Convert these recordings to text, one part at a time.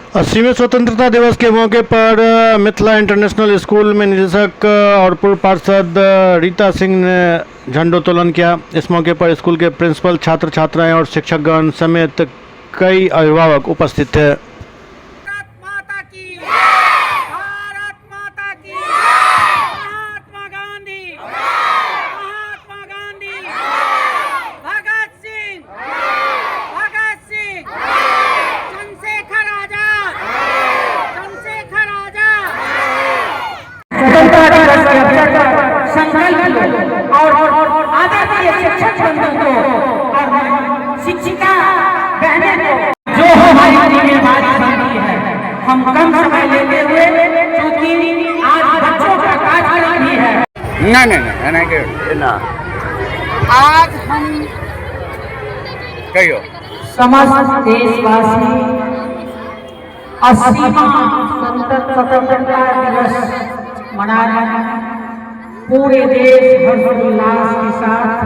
80वें स्वतंत्रता दिवस के मौके पर मिथिला इंटरनेशनल स्कूल में निदेशक और पूर्व पार्षद रीता सिंह ने झंडोत्तोलन किया। इस मौके पर स्कूल के प्रिंसिपल, छात्र छात्राएं और शिक्षकगण समेत कई अभिभावक उपस्थित थे। भारत माता की भारत माता की महात्मा गांधी भगत सिंह चंद्रशेखर आजाद स्वतंत्रता दिवस के अवसर पर संकल्प और आदरणीय शिक्षक बंधु को और शिक्षिका बहनें को जो हमारी जिम्मेदारी बनती है, हम कम समय लेते हुए, क्योंकि आज बच्चों का कार्यक्रम भी है। ना आज हम कहियो समस्त देशवासी 80वां स्वतंत्रता दिवस मना रहे हैं। पूरे देश हर्षोल्लास के साथ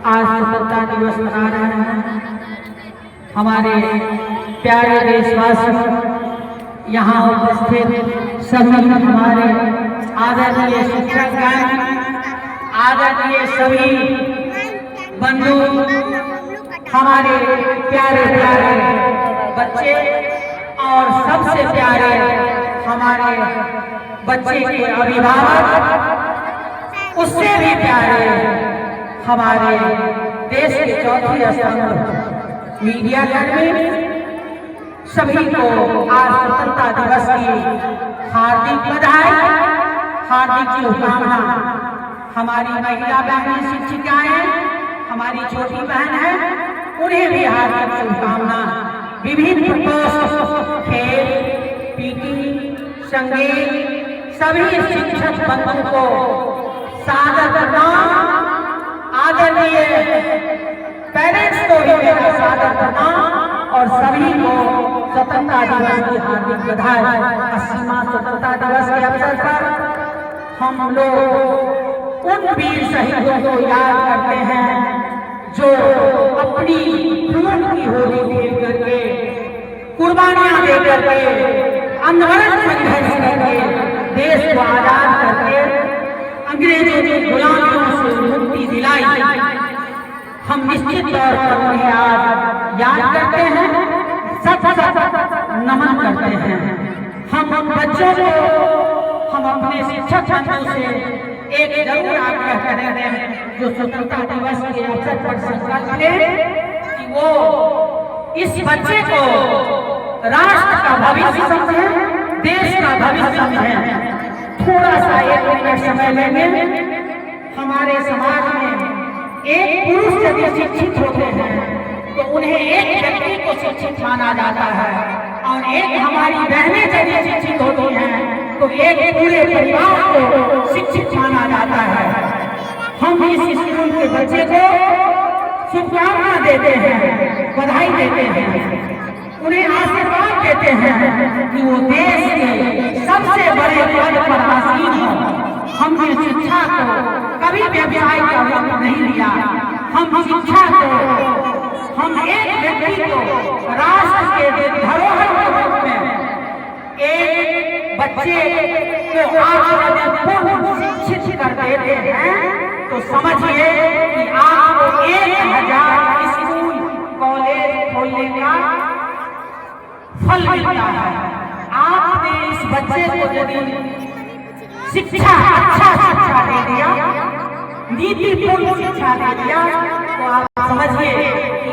आज स्वतंत्रता दिवस मना रहे हैं। हमारे प्यारे देशवासी, यहाँ उपस्थित सभी हमारे आदरणीय शिक्षकगण, आदरणीय सभी बंधु, हमारे प्यारे प्यारे बच्चे और सबसे प्यारे हमारे बच्चे के अभिभावक, उससे भी प्यारे हमारे देश के चौथे स्तंभ मीडिया कर्मी, सभी को आज स्वतंत्रता दिवस की हार्दिक बधाई, हार्दिक शुभकामना। हमारी महिला बहनें शिक्षिकाएं, हमारी छोटी बहन है, उन्हें भी हार्दिक शुभकामना। विभिन्न प्रकोष्ठ, खेल, पीटी, संगीत, सभी शिक्षक बंधुओं को सादर प्रणाम। आदरणीय पेरेंट्स को भी मेरा सादर प्रणाम और सभी को स्वतंत्रता दिवस की हार्दिक बधाई। 80वां स्वतंत्रता दिवस के अवसर पर हम लोग उन वीर शहीदों को याद करते हैं जो अपनी खून की होली खेल करके, कुर्बानियां दे करके, अनवरत संघर्ष करके देश को आजाद करके अंग्रेजों की गुलामियों से मुक्ति दिलाई। हम निश्चित तौर पर उन्हें आज याद करते हैं, सत नमन करते हैं। हम बच्चों को, हम अपने शिक्षक बंधुओं से एक जरूर आग्रह करेंगे, जो स्वतंत्रता दिवस के अवसर पर संकल्प ले कि वो इस बच्चे को राष्ट्र का भविष्य समझे, देश का भविष्य समझे। थोड़ा सा 1 मिनट समय लेंगे। हमारे समाज में एक पुरुष यदि शिक्षित होते हैं तो उन्हें एक व्यक्ति को शिक्षित माना जाता है, और एक हमारी बहनें यदि शिक्षित होती हैं तो एक पूरे परिवार को शिक्षित माना जाता है। हम इस स्कूल के बच्चे को शुभकामना देते हैं, बधाई देते हैं, उन्हें आशीर्वाद देते हैं कि वो देश के सबसे बड़े पद पर आसीन हो। हमने शिक्षा को कभी व्यवसाय का रूप नहीं लिया। हम शिक्षा को, हम एक व्यक्ति को राष्ट्र के धरोहर के रूप में, एक बच्चे को आप पूर्ण शिक्षित कर देते हैं तो समझिए कि आपको 1000 स्कूल कॉलेज खोलने का फल मिलता है। आपने इस बच्चे को यदि शिक्षा, अच्छा शिक्षा दे दिया, नीतिपूर्ण शिक्षा दे दिया, तो आप समझिए कि